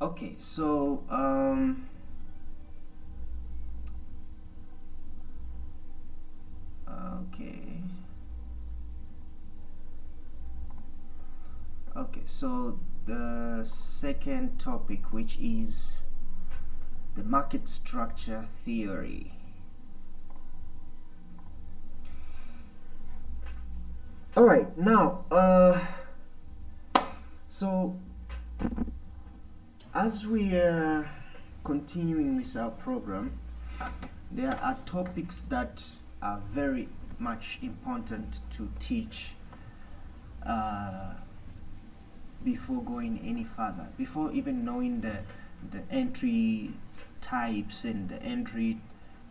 Okay, so okay, so the second topic, which is the market structure theory. All right, now so as we are continuing with our program, there are topics that are very much important to teach before going any further, before even knowing the entry types and the entry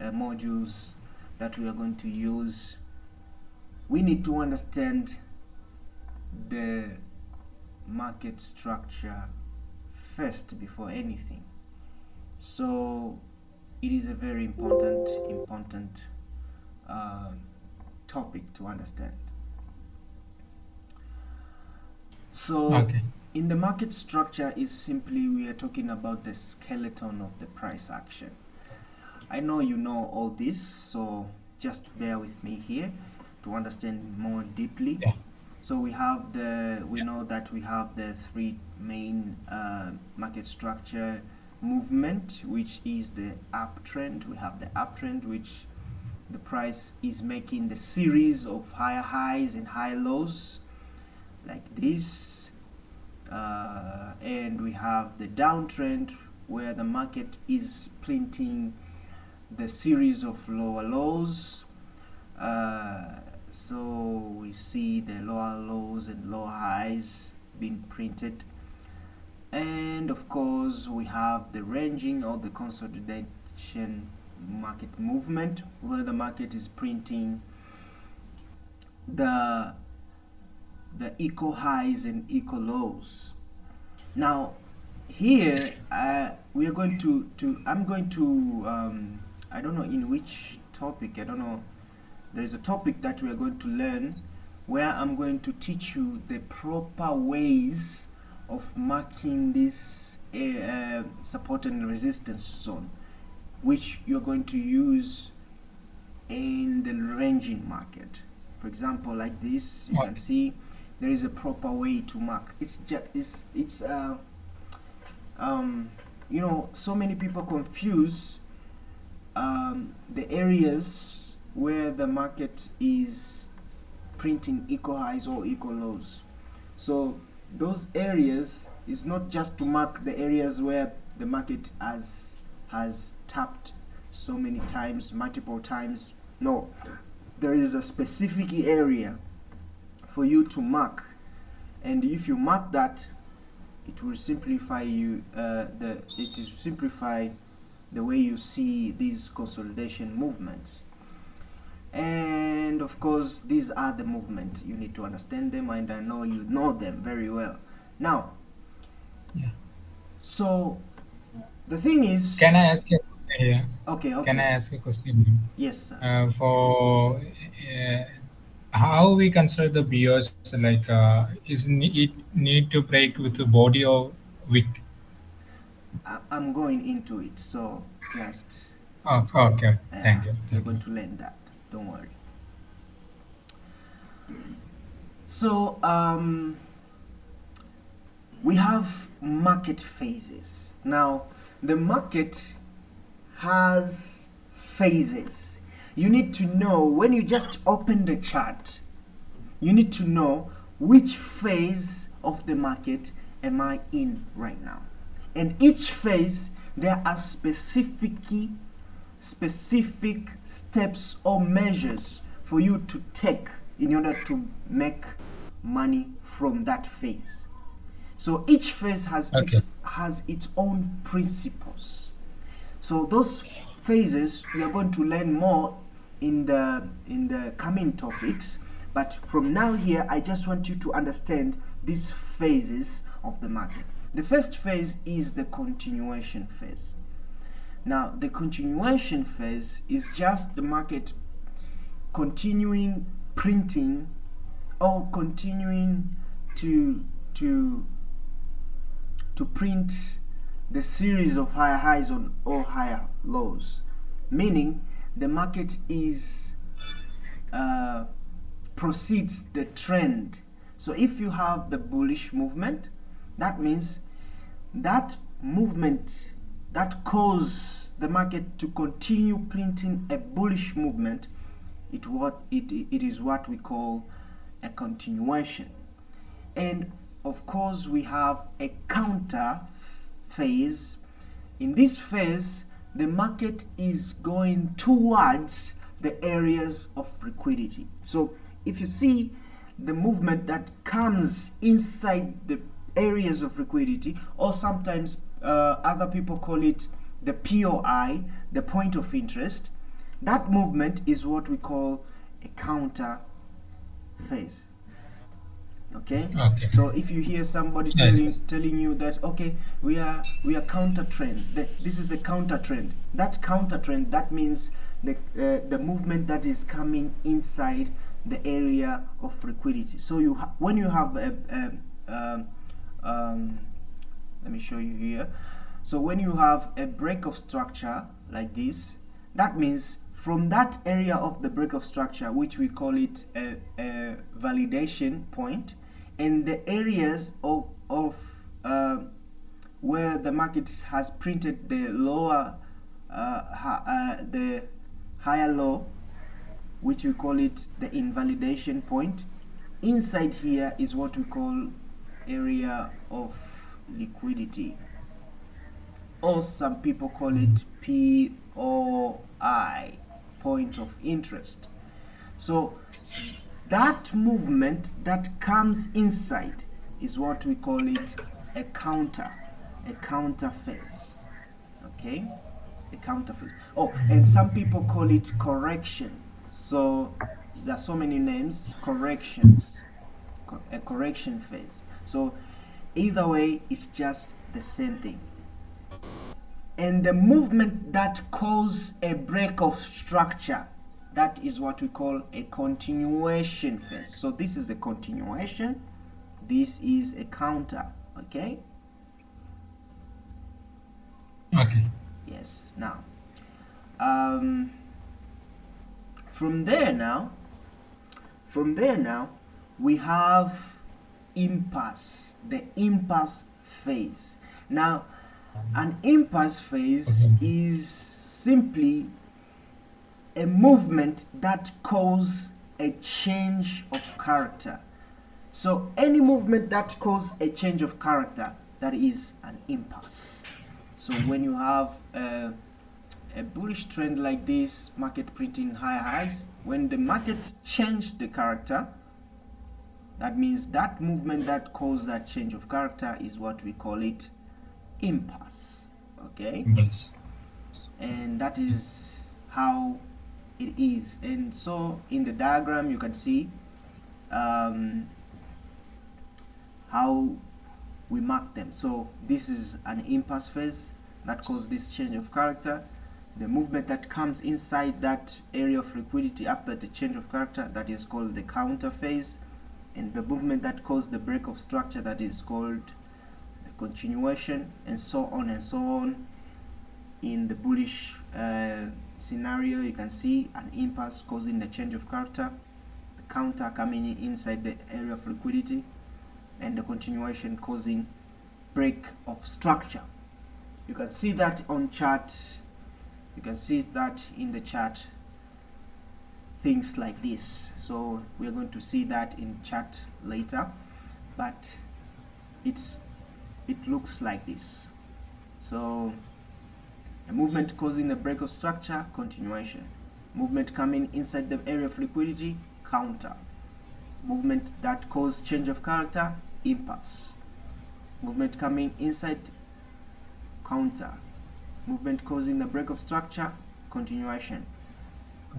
modules that we are going to use. We need to understand the market structure first before anything. So it is a very important topic to understand. So Okay. in the market structure is simply we are talking about the skeleton of the price action. I know you know all this, so just bear with me here to understand more deeply. Yeah. So we know that we have the three main market structure movement, which is the uptrend. We have the uptrend, which the price is making the series of higher highs and high lows like this, and we have the downtrend where the market is printing the series of lower lows. So we see the lower lows and lower highs being printed, and of course we have the ranging or the consolidation market movement where the market is printing the equal highs and equal lows. Now here we are going to I'm going to I don't know in which topic, I don't know, there is a topic that we are going to learn where I'm going to teach you the proper ways of marking this support and resistance zone, which you're going to use in the ranging market. For example, like this, you can Okay. see there is a proper way to mark. It's just it's you know, so many people confuse the areas where the market is printing equal highs or equal lows. So those areas is not just to mark the areas where the market has tapped so many times, multiple times. No, there is a specific area for you to mark, and if you mark that, it will simplify the way you see these consolidation movements. And of course these are the movement, you need to understand them, and I know you know them very well now. Yeah. So the thing Can is, I ask a question here? okay, Can I okay, ask a question? yes sir. For how we consider the BOS, like it need to break with the body or wick? I'm going into it, so just Oh, okay. Thank you. you're Thank going you. to learn that, don't worry. So we have market phases. Now the market has phases. You need to know when you just open the chart, you need to know which phase of the market am I in right now. And each phase there are specific steps or measures for you to take in order to make money from that phase. So each phase Okay. has its own principles. So those phases we are going to learn more in the coming topics. But from now here, I just want you to understand these phases of the market. The first phase is the continuation phase. Now, the continuation phase is just the market continuing printing or continuing to to print the series of higher highs or higher lows, meaning the market is proceeds the trend. So if you have the bullish movement, that means that movement that causes the market to continue printing a bullish movement, it is what we call a continuation. And of course we have a counter phase. In this phase, the market is going towards the areas of liquidity. So if you see the movement that comes inside the areas of liquidity, or sometimes other people call it the POI, the point of interest, that movement is what we call a counter phase. Okay? So if you hear somebody telling you that, okay, we are counter trend, this is the counter trend, that counter trend, that means the movement that is coming inside the area of liquidity. So when you have let me show you here. So when you have a break of structure like this, that means from that area of the break of structure, which we call it a validation point, and the areas of where the market has printed the lower the higher low, which we call it the invalidation point, inside here is what we call area of liquidity, or some people call it POI, point of interest. So that movement that comes inside is what we call it a counter phase. Okay, a counter phase. Oh, and some people call it correction. So there are so many names, corrections, a correction phase. So either way, it's just the same thing. And the movement that causes a break of structure, that is what we call a continuation phase. So this is the continuation, this is a counter. Okay? Okay. Yes. Now, from there now, we have impasse, the impasse phase. Now, an impasse phase is simply a movement that causes a change of character. So any movement that causes a change of character, that is an impasse. So when you have a bullish trend like this, market printing high highs, when the market changed the character, that means that movement that caused that change of character is what we call it impasse. Okay? And that is how it is. And so in the diagram you can see how we mark them. So this is an impasse phase that causes this change of character. The movement that comes inside that area of liquidity after the change of character, that is called the counter phase. And the movement that caused the break of structure, that is called the continuation, and so on and so on. In the bullish scenario, you can see an impasse causing the change of character, the counter coming inside the area of liquidity, and the continuation causing break of structure. You can see that on chart, you can see that in the chart, things like this. So we're going to see that in chart later, but it looks like this. So a movement causing a break of structure, continuation. Movement coming inside the area of liquidity, counter. Movement that causes change of character, impasse. Movement coming inside, counter. Movement causing the break of structure, continuation.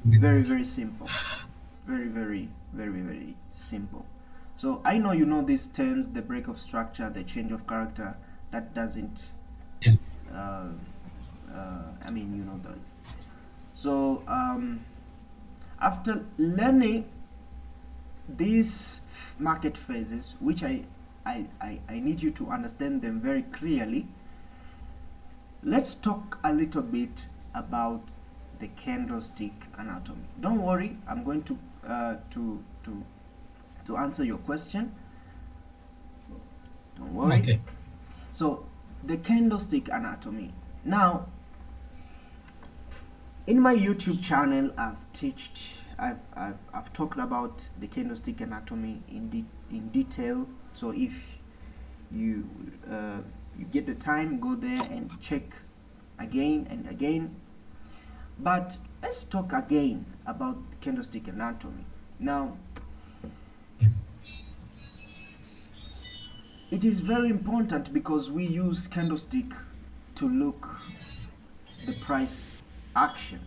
Very, very simple. Very, very, very, very simple. So I know you know these terms, the break of structure, the change of character. That doesn't I mean, you know that. So after learning these market phases, which I need you to understand them very clearly, let's talk a little bit about the candlestick anatomy. Don't worry, I'm going to answer your question. Don't worry. Okay. So the candlestick anatomy. Now, in my YouTube channel, I've talked about the candlestick anatomy in detail. So if you you get the time, go there and check again and again. But let's talk again about candlestick anatomy. Now, it is very important because we use candlestick to look the price action.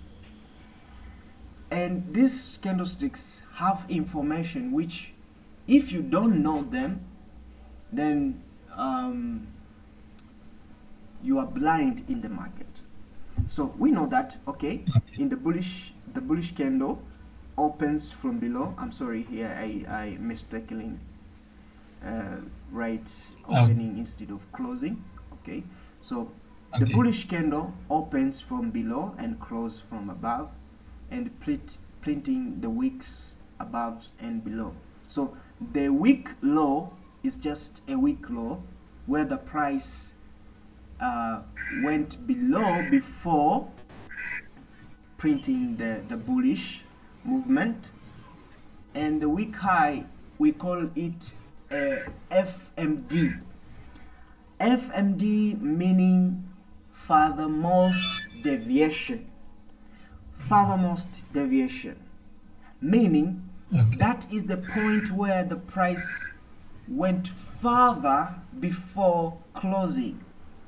And these candlesticks have information which, if you don't know them, then you are blind in the market. So we know that, okay, in the bullish candle opens from below. I'm sorry, here I mistakenly write opening instead of closing. Okay, so the bullish candle opens from below and closes from above, and printing the wicks above and below. So the wick low is just a wick low where the price went below before printing the bullish movement, and the wick high, we call it FMD. FMD meaning furthermost deviation. Furthermost deviation meaning that is the point where the price went further before closing.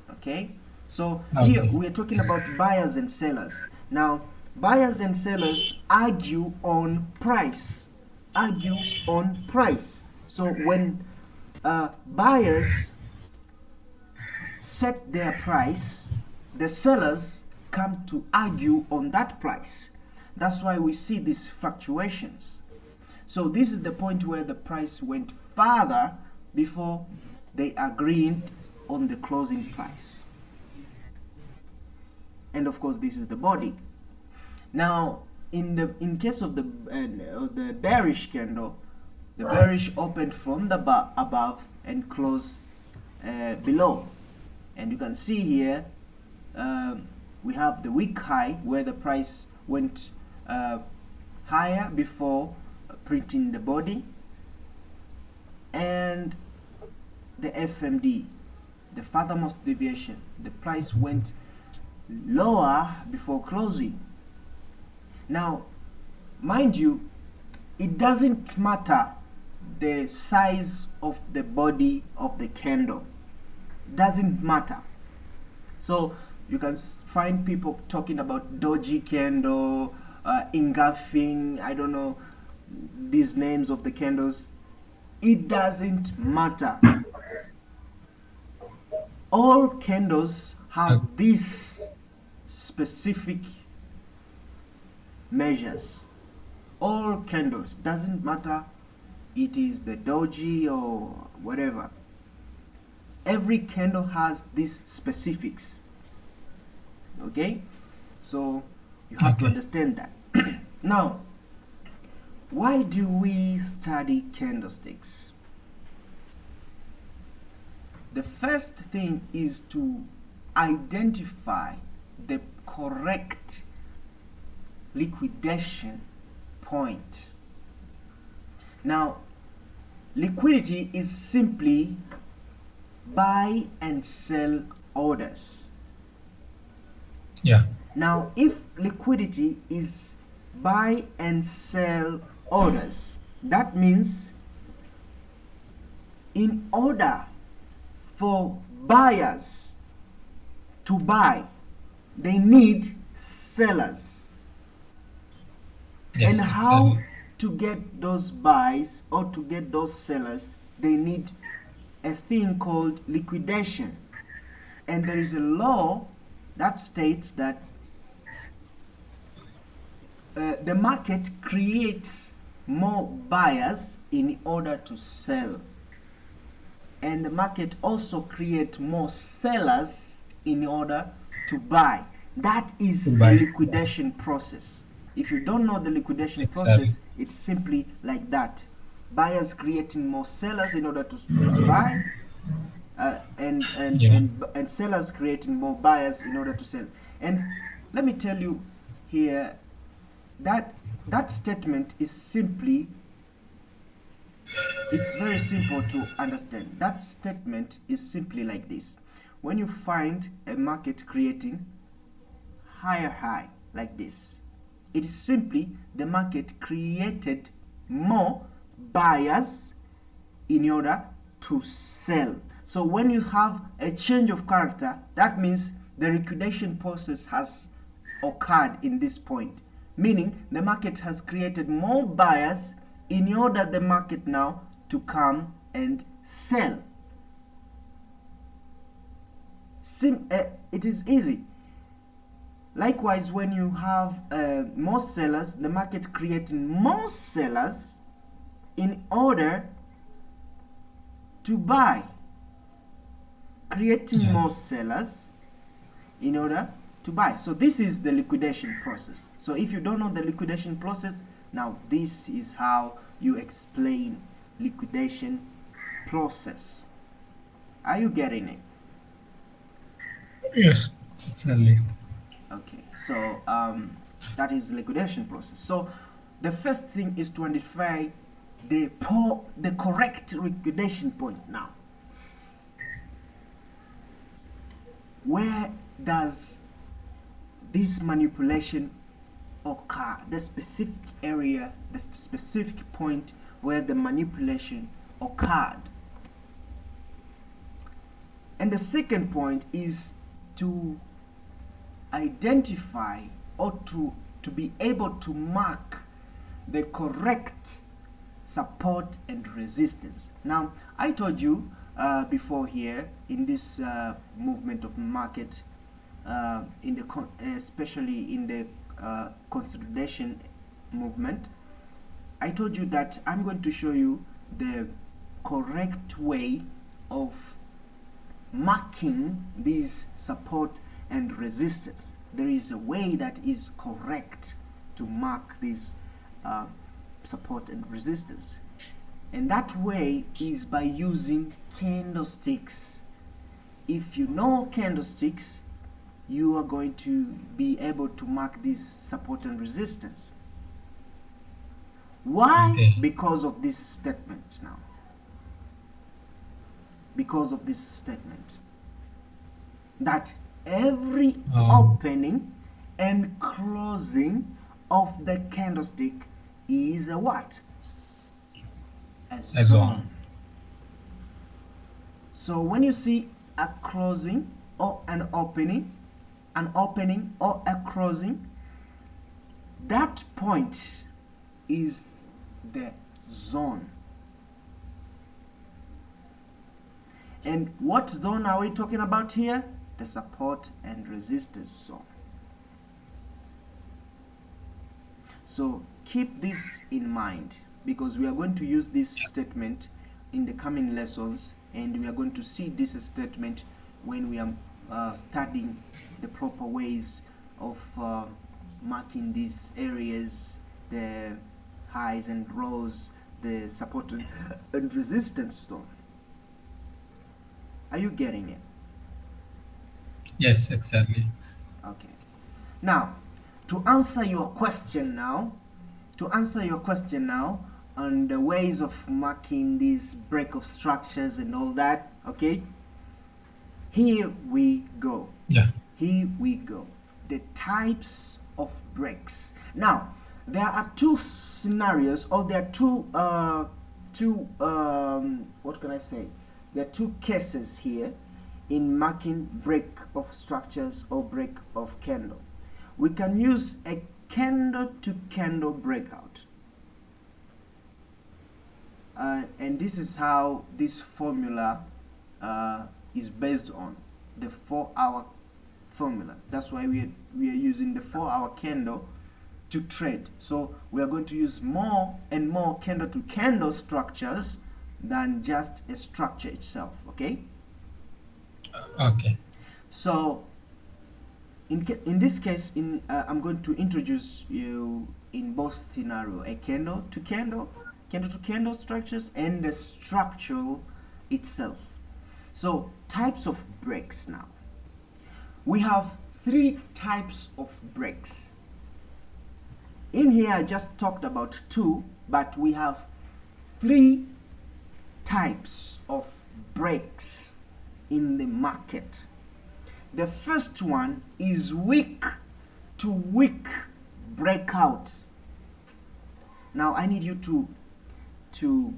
Okay, so here we are talking about buyers and sellers. Now, buyers and sellers argue on price. So when buyers set their price, the sellers come to argue on that price. That's why we see these fluctuations. So this is the point where the price went further before they agreed on the closing price. And of course, this is the body. Now, in case of the bearish candle, the bearish opened from the above and closed below. And you can see here we have the wick high where the price went higher before printing the body, and the FMD, the furthermost deviation, the price went lower before closing. Now, mind you, it doesn't matter the size of the body of the candle. It doesn't matter. So you can find people talking about doji candle, engulfing, I don't know these names of the candles. It doesn't matter. All candles have these specific measures. All candles, doesn't matter it is the doji or whatever. Every candle has these specifics. Okay, so you have to understand that. Now, why do we study candlesticks? The first thing is to identify the correct liquidation point. Now, liquidity is simply buy and sell orders. Yeah. Now, if liquidity is buy and sell orders, that means in order for buyers to buy, they need sellers. Yes, And how to get those buys or to get those sellers, they need a thing called liquidation. And there is a law that states that the market creates more buyers in order to sell, and the market also creates more sellers in order to buy. That is To a buy. liquidation process. If you don't know the liquidation Exactly. process, it's simply like that. Buyers creating more sellers in order to buy, Yeah. and sellers creating more buyers in order to sell. And let me tell you here that that statement is simply, it's very simple to understand. That statement is simply like this. When you find a market creating higher high like this, it is simply the market created more buyers in order to sell. So when you have a change of character, that means the liquidation process has occurred in this point, meaning the market has created more buyers in order the market now to come and sell. It is easy. Likewise, when you have more sellers, the market creating more sellers in order to buy, creating Yeah. more sellers in order to buy. So this is the liquidation process. So if you don't know the liquidation process, now this is how you explain liquidation process. Are you getting it? Yes. Exactly. Okay, so that is liquidation process. So the first thing is to identify the correct liquidation point. Now, where does this manipulation occur? The specific area, the specific point where the manipulation occurred. And the second point is to identify or to be able to mark the correct support and resistance. Now, I told you before here in this movement of market, in the especially in the consolidation movement, I told you that I'm going to show you the correct way of marking these support and resistance. There is a way that is correct to mark these support and resistance, and that way is by using candlesticks. If you know candlesticks, you are going to be able to mark this support and resistance. Why? Okay. Because of this statement. Now, because of this statement that every opening and closing of the candlestick is a what? A A zone. zone. So when you see a closing or an opening or a closing, that point is the zone. And what zone are we talking about here? The support and resistance zone. So keep this in mind, because we are going to use this statement in the coming lessons, and we are going to see this statement when we are studying the proper ways of marking these areas, the highs and lows, the support and resistance zone. Are you getting it? Yes, exactly. Okay. Now, to answer your question now, on the ways of marking these break of structures and all that, okay? Here we go. Yeah. Here we go. The types of breaks. Now, there are two scenarios, or there are what can I say? There are two cases here in marking break of structures or break of candle. We can use a candle to candle breakout. And this is how this formula is based on the 4-hour formula. That's why we are using the 4-hour candle to trade. So we are going to use more and more candle to candle structures than just a structure itself. Okay. Okay. So in this case, I'm going to introduce you in both scenario, a candle to candle structures, and the structure itself. So types of breaks. Now we have three types of breaks. In here I just talked about two, but we have three types of breaks in the market. The first one is week to week breakout. Now I need you to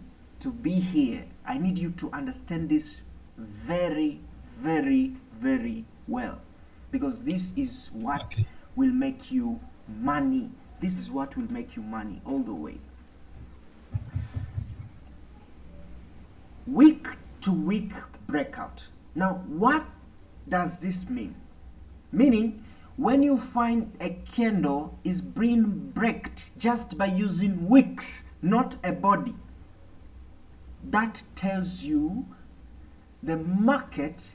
be here. I need you to understand this very, very, very well, because this is what will make you money. This is what will make you money all the way. Week to week breakout. Now what does this mean? Meaning, when you find a candle is being breaked just by using wicks, not a body, that tells you the market.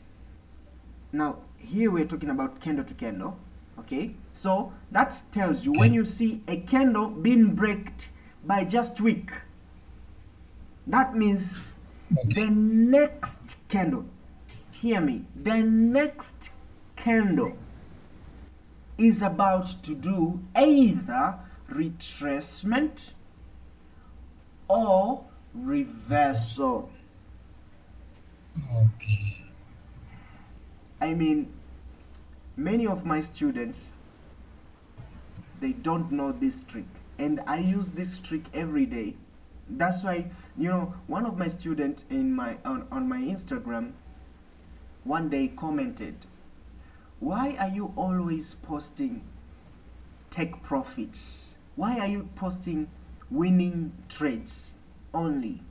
Now here we're talking about candle to candle, okay? So that tells you when you see a candle being breaked by just wick, that means the next candle, hear me, the next candle is about to do either retracement or reversal. Okay. I mean, many of my students, they don't know this trick, and I use this trick every day. That's why, you know, one of my students in my on my Instagram one day commented, "Why are you always posting take profits? Why are you posting winning trades only,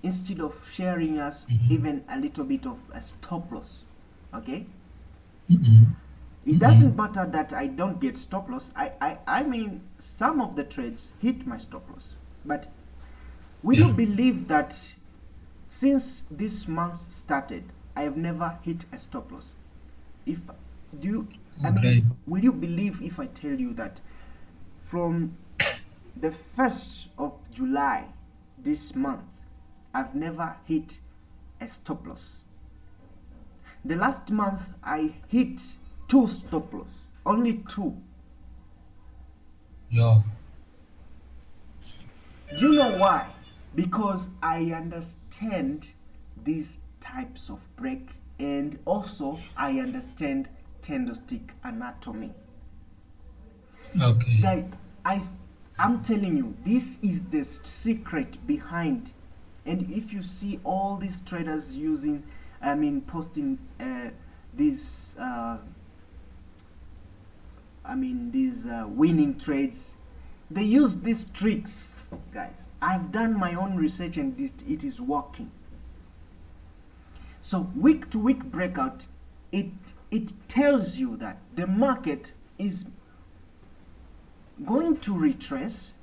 instead of sharing us even a little bit of a stop loss?" Okay? It doesn't matter that I don't get stop loss. I mean, some of the trades hit my stop loss. But we do believe that since this month started, I have never hit a stop loss. If do you, I mean, will you believe if I tell you that from the 1st of July this month, I've never hit a stop loss? The last month I hit 2 stop loss, only 2. Yeah. Do you know why? Because I understand these types of break, and also I understand candlestick anatomy. Okay. Like I'm telling you, this is the secret behind. And if you see all these traders using, I mean, posting these winning trades, they use these tricks, guys. I've done my own research, and it is working. So week to week breakout, it tells you that the market is going to retrace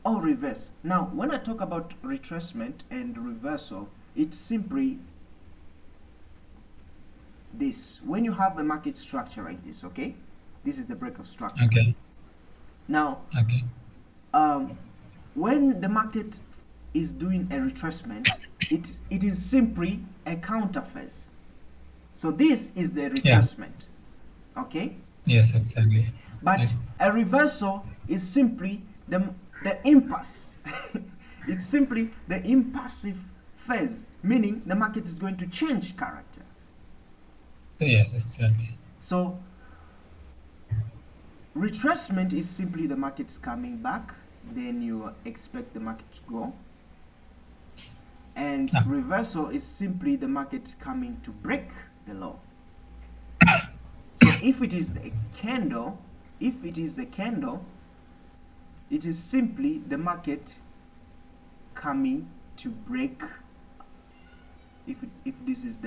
or reverse. Now when I talk about retracement and reversal, it's simply this. When you have a market structure like this, okay, this is the breakout structure. Okay. Now when the market is doing a retracement, it is simply a counter phase. So this is the retracement, okay? Yes, exactly. But a reversal is simply the impasse. It's simply the impassive phase, meaning the market is going to change character. Yes, exactly. So retracement is simply the market's coming back, then you expect the market to go. And reversal is simply the market coming to break the low. So if it is a candle, it is simply the market coming to break. If this is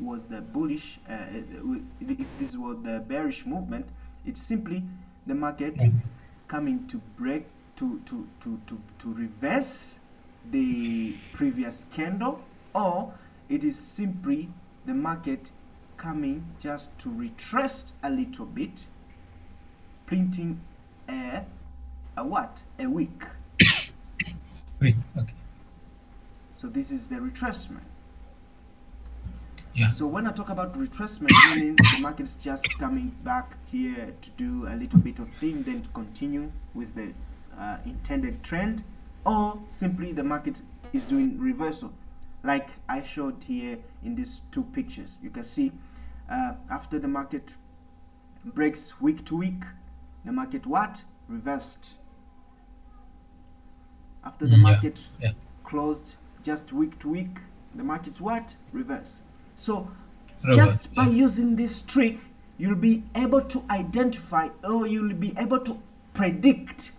was the bullish, if this was the bearish movement, it's simply the market coming to break, to reverse the previous candle, or it is simply the market coming just to retrace a little bit, printing a what? A wick. Wait, okay. So this is the retracement. Yeah. So when I talk about retracement, meaning the market is just coming back here to do a little bit of thing, then to continue with the intended trend, or simply the market is doing reversal, like I showed here in these two pictures. You can see after the market breaks week to week, the market what? Reversed. After the market closed just week to week, the market's what? Reverse. So just by using this trick, you'll be able to identify, or you'll be able to predict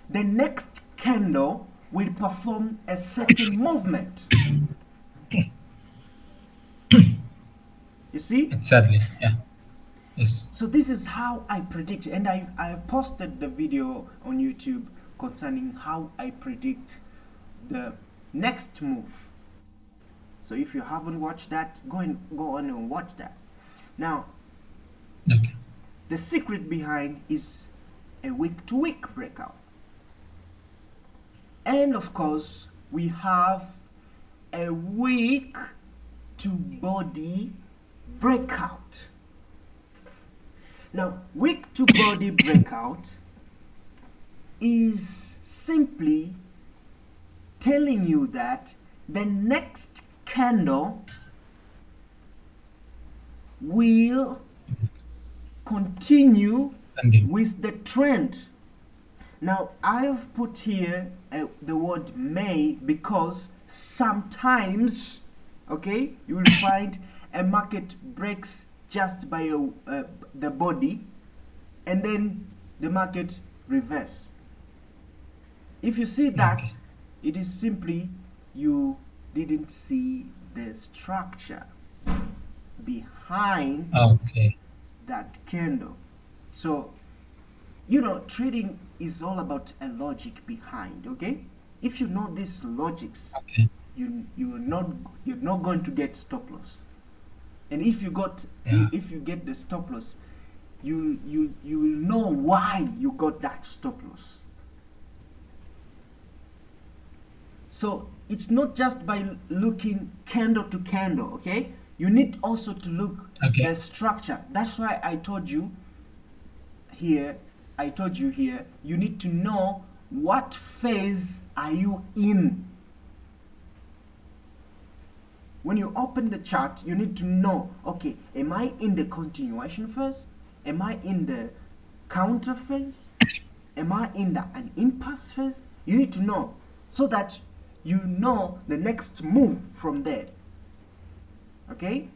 the next candle will perform a certain movement. You see? Exactly. Yeah. Yes. So this is how I predict, and I have posted the video on YouTube concerning how I predict the next move. So if you haven't watched that, go on and watch that. Now, Okay. the secret behind is a week-to-week breakout. And of course, we have a week-to-body breakout. Now, week-to-body breakout is simply telling you that the next candle will continue with the trend. Now I have put here the word may, because sometimes, okay, you will find a market breaks just by the body, and then the market reverse. If you see that, it is simply you didn't see the structure behind that candle. So, you know, trading is all about a logic behind, okay? If you know these logics, you're not going to get stop loss. And if you get the stop loss, you will know why you got that stop loss. So it's not just by looking candle to candle, okay? You need also to look the structure. That's why I told you here, you need to know what phase are you in. When you open the chart, you need to know, okay, am I in the continuation phase? Am I in the counter phase? Am I in an impasse phase? You need to know, so that you know the next move from there. Okay?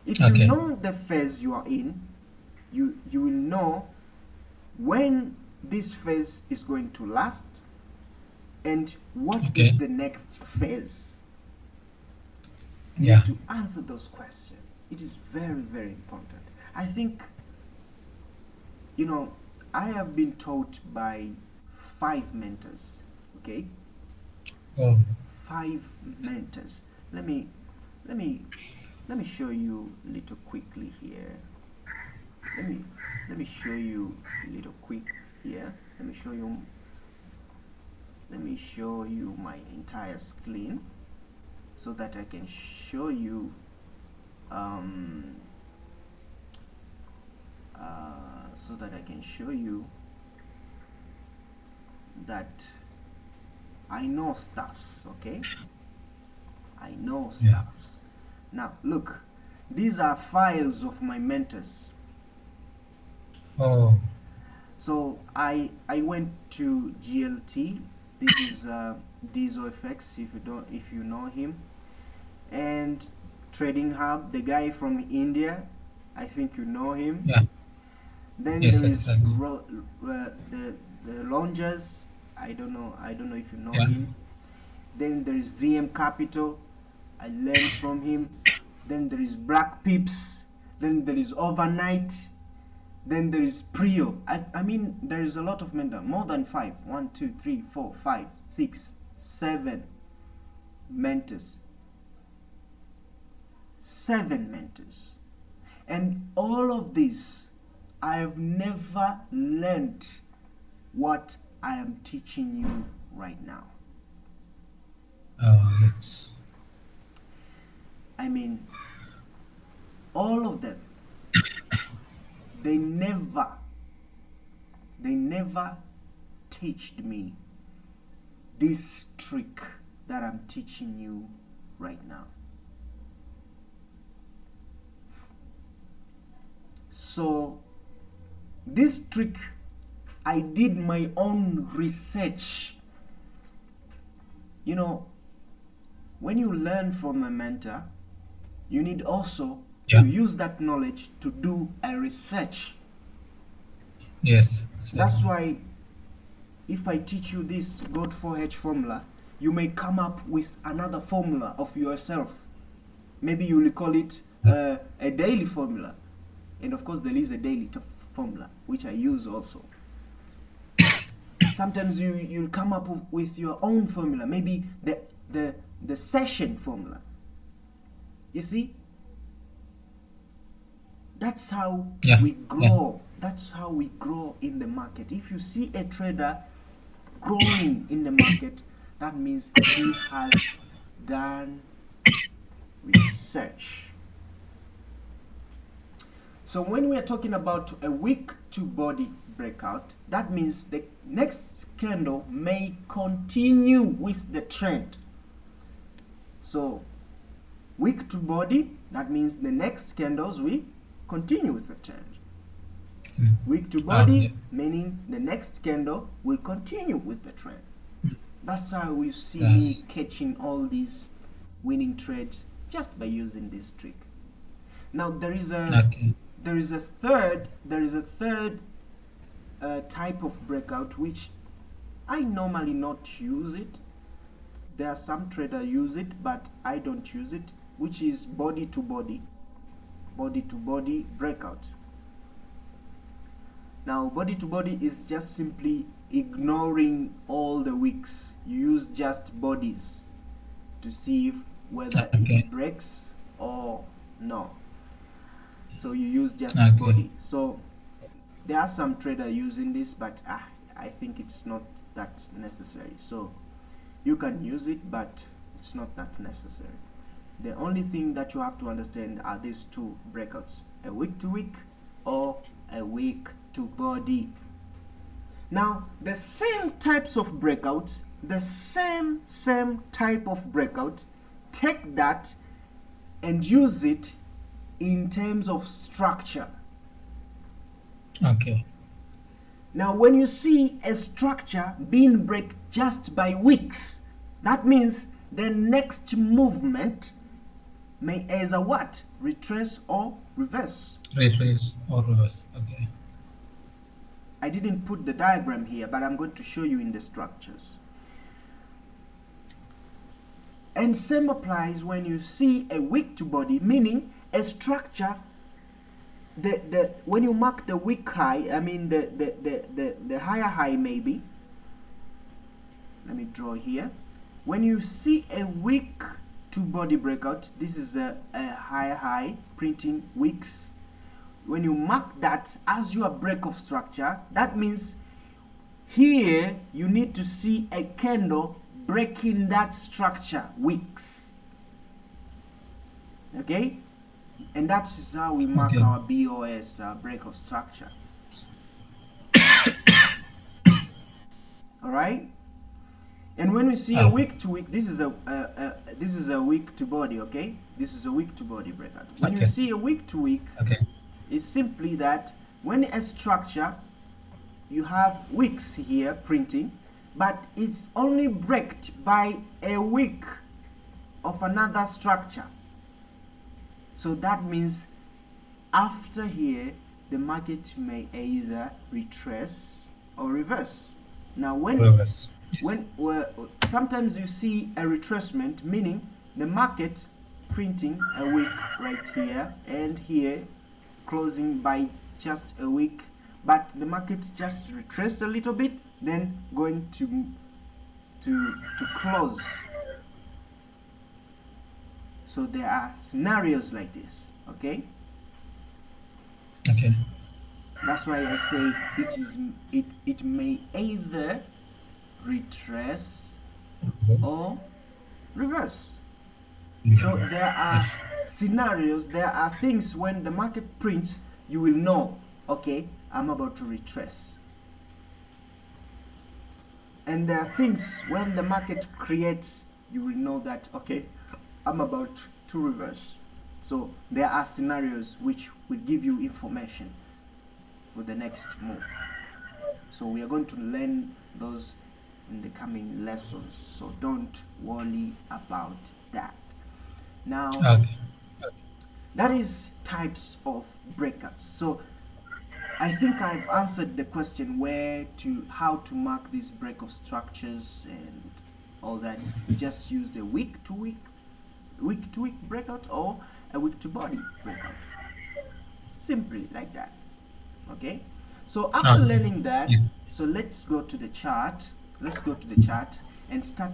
If you know the phase you are in, you will know when this phase is going to last and what is the next phase. You need to answer those questions. It is very, very important. I think, you know, I have been taught by 5 mentors, okay? 5 mentors. Let me show you a little quickly here. Let me show you a little quick here. Let me show you my entire screen so that I can show you that I know stuffs, okay? I know stuffs. Now look, these are files of my mentors. So I went to GLT. This is DZOFX, if you know him, and Trading Hub, the guy from India. I think you know him. Then there is the Launchers. I don't know if you know him. Then there is ZM Capital. I learned from him. Then there is Black Pips. Then there is Overnight. Then there is Prio. I mean, there is a lot of mentors, more than 5. 1, 2, 3, 4, 5, 6, 7 mentors. 7 mentors. And all of this, I have never learned what I am teaching you right now. Yes. I mean, all of them, they never taught me this trick that I'm teaching you right now. So this trick, I did my own research. You know, when you learn from a mentor, you need also to use that knowledge to do a research. Yes. That's why if I teach you this God 4H formula, you may come up with another formula of yourself. Maybe you will call it a daily formula. And of course there is a daily formula, which I use also. Sometimes you'll come up with your own formula, maybe the session formula. You see? That's how we grow. That's how we grow in the market. If you see a trader growing in the market, that means he has done research. So when we are talking about a wick to body breakout, that means the next candle may continue with the trend. So wick to body, that means the next candles will continue with the trend. Wick to body, meaning the next candle will continue with the trend. That's how we see me catching all these winning trades just by using this trick. Now there is a third type of breakout which I normally not use it. There are some traders use it, but I don't use it, which is body to body breakout. Now body to body is just simply ignoring all the wicks. You use just bodies to see whether it breaks or no. So you use just body. So there are some traders using this, but I think it's not that necessary. So you can use it, but it's not that necessary. The only thing that you have to understand are these two breakouts, a wick to wick or a wick to body. Now the same types of breakouts, the same type of breakout, take that and use it in terms of structure. Okay. Now when you see a structure being break just by wicks, that means the next movement may either what? Retrace or reverse. Retrace or reverse. Okay. I didn't put the diagram here, but I'm going to show you in the structures. And same applies when you see a wick to body, meaning a structure. When you mark the wick high, I mean the higher high maybe. Let me draw here. When you see a wick to body breakout, this is a higher high printing wicks. When you mark that as your break of structure, that means here you need to see a candle breaking that structure wicks. Okay, and that is how we mark our BOS, break of structure. All right. And when we see a wick to wick, this is a wick to body. Okay, this is a wick to body breakout. When you see a wick to wick, it's simply that when a structure, you have wicks here printing, but it's only breaked by a wick of another structure. So that means after here, the market may either retrace or reverse. Now sometimes you see a retracement, meaning the market printing a wick right here and here, closing by just a wick, but the market just retraced a little bit, then going to close. So there are scenarios like this, okay? Okay. That's why I say it may either retrace or reverse. So there Yes. are scenarios, there are things when the market prints, you will know, okay, I'm about to retrace. And there are things when the market creates, you will know that, okay, I'm about to reverse. So there are scenarios which will give you information for the next move. So we are going to learn those in the coming lessons. So don't worry about that. Now, Okay. that is types of breakouts. So I think I've answered the question how to mark these breakout structures and all that. We just use the week to week breakout or a week to body breakout. Simply like that. Okay? So after Okay. learning that, Yes. so let's go to the chart. Let's go to the chart and start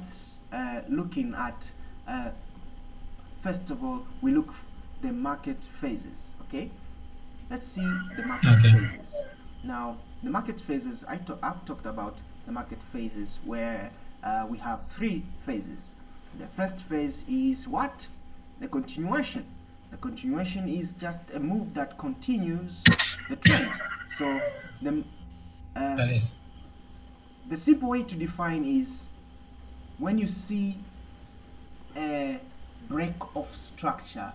looking at first of all, we look the market phases. Okay, let's see the market Okay. phases. Now, the market phases, I've talked about the market phases where we have three phases. The first phase is what? The continuation. The continuation is just a move that continues the trend. So uh, Yes. the simple way to define is when you see a break of structure,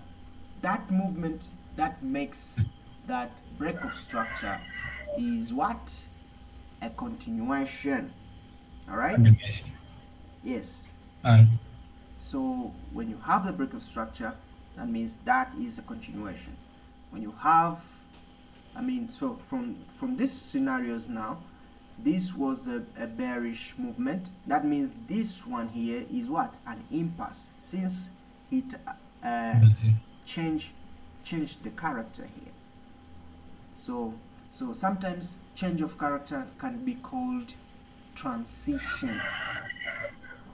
that movement that makes that break of structure is what? A continuation. All right? Continuation. Yes. Uh, So when you have the break of structure, that means that is a continuation. When you have, so from these scenarios now, this was a bearish movement. That means this one here is what? An impasse, since it busy. change the character here. So sometimes change of character can be called transition.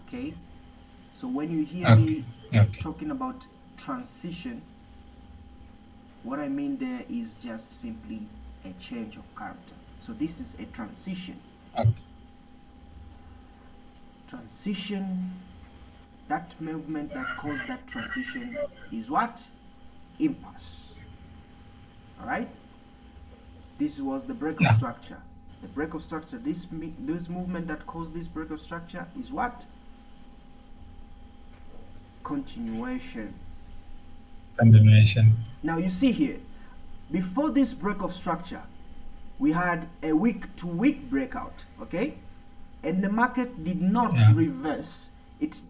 Okay, so when you hear Okay. me Okay. talking about transition, what I mean there is just simply a change of character. So this is a transition. Okay. Transition, that movement that caused that transition is what? Impasse. All right, this was the break of Yeah. structure. The break of structure, this movement that caused this break of structure is what? Continuation. Continuation. Now you see here, before this break of structure, we had a week to week breakout, okay? And the market did not Yeah. reverse. It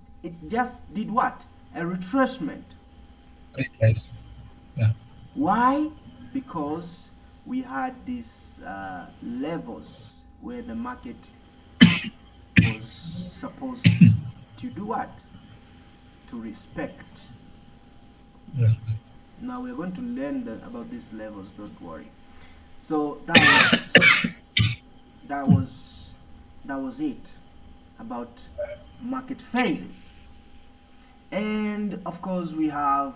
just did what? A retracement. Replace. Yeah. Why? Because we had these levels where the market was supposed to do what? To respect. Yes. Now we're going to learn about these levels, don't worry. So that was it about market phases. And of course we have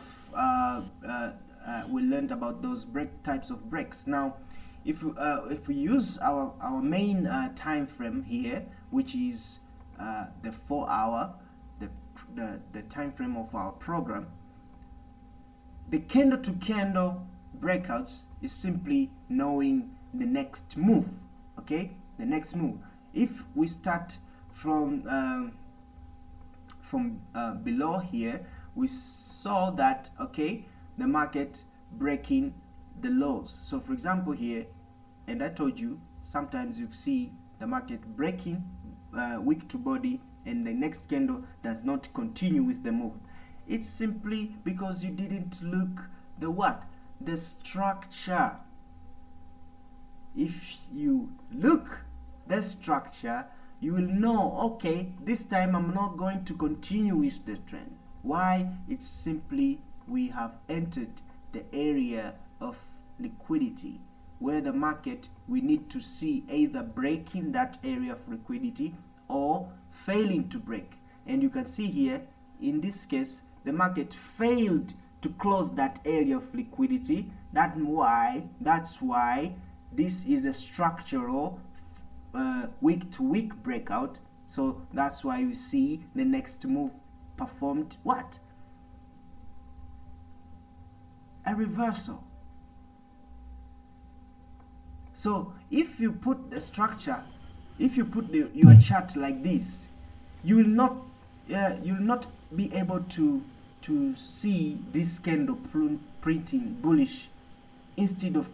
we learned about those types of breaks. Now if we use our main time frame here, which is the 4 hour, the time frame of our program, the candle to candle breakouts is simply knowing the next move. Okay, the next move. If we start from below here, we saw that, okay, the market breaking the lows. So for example here, and I told you sometimes you see the market breaking wick to body and the next candle does not continue with the move. It's simply because you didn't look the what? The structure. If you look the structure, you will know, okay, this time I'm not going to continue with the trend. Why? It's simply we have entered the area of liquidity where the market, we need to see either breaking that area of liquidity or failing to break. And you can see here in this case the market failed to close that area of liquidity. That's why this is a structural week-to-week breakout. So that's why you see the next move performed what? A reversal. So if you put the structure, if you put your chart like this, you will not be able to see this candle printing bullish instead of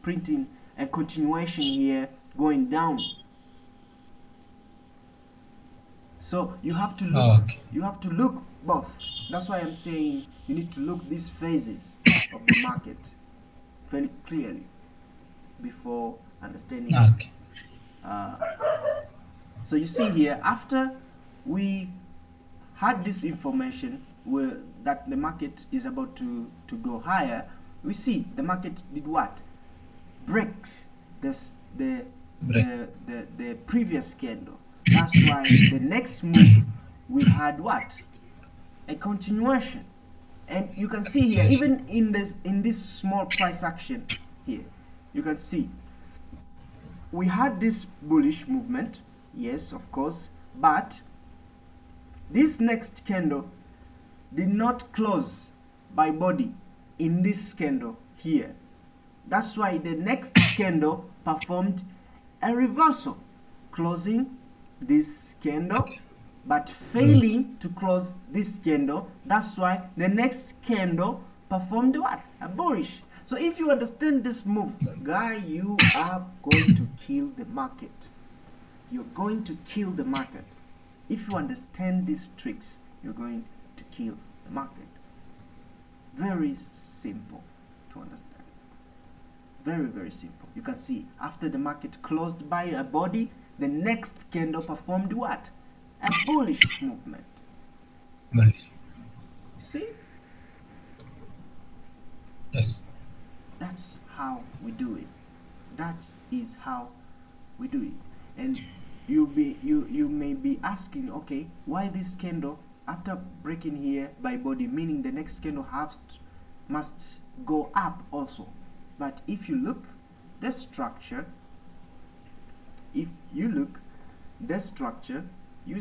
printing a continuation here going down. So you have to look. Okay. You have to look both. That's why I'm saying you need to look these phases of the market very clearly before understanding. Okay. So you see here, after we had this information that the market is about to go higher, we see the market did what? Breaks the previous candle. That's why the next move we had what? A continuation. And you can see here, even in this small price action here, you can see we had this bullish movement, yes, of course, but this next candle did not close by body in this candle here. That's why the next candle performed a reversal, closing this candle but failing to close this candle. That's why the next candle performed what? A bullish. So if you understand this move, guy, you are going to kill the market. You're going to kill the market. If you understand these tricks, you're going to kill the market. Very simple to understand. Very, very simple. You can see after the market closed by a body, the next candle performed what? A bullish movement. Bullish. See? Yes. That's how we do it. That is how we do it. And you may be asking, okay, why this candle after breaking here by body, meaning the next candle must go up also. But if you look the structure, you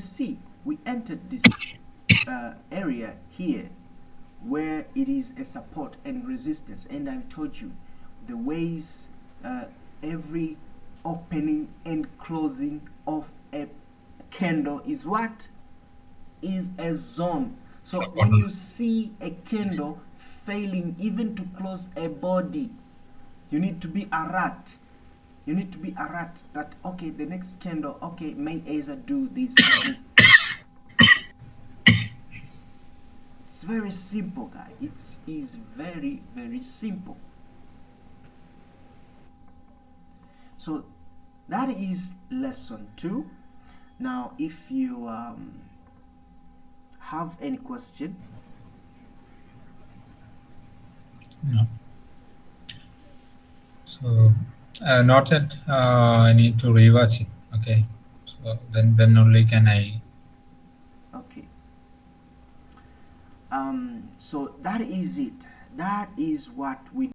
see we entered this area here where it is a support and resistance, and I've told you the ways every opening and closing of a candle is what? Is a zone. So when you see a candle failing even to close a body, you need to be alert. You need to be alert that, okay, the next candle, okay, may either do this. It's very simple, guys. It is very, very simple. So that is lesson 2. Now, if you have any question? No. So not yet. I need to rewatch it. Okay. So then only can I. Okay. So that is it. That is what we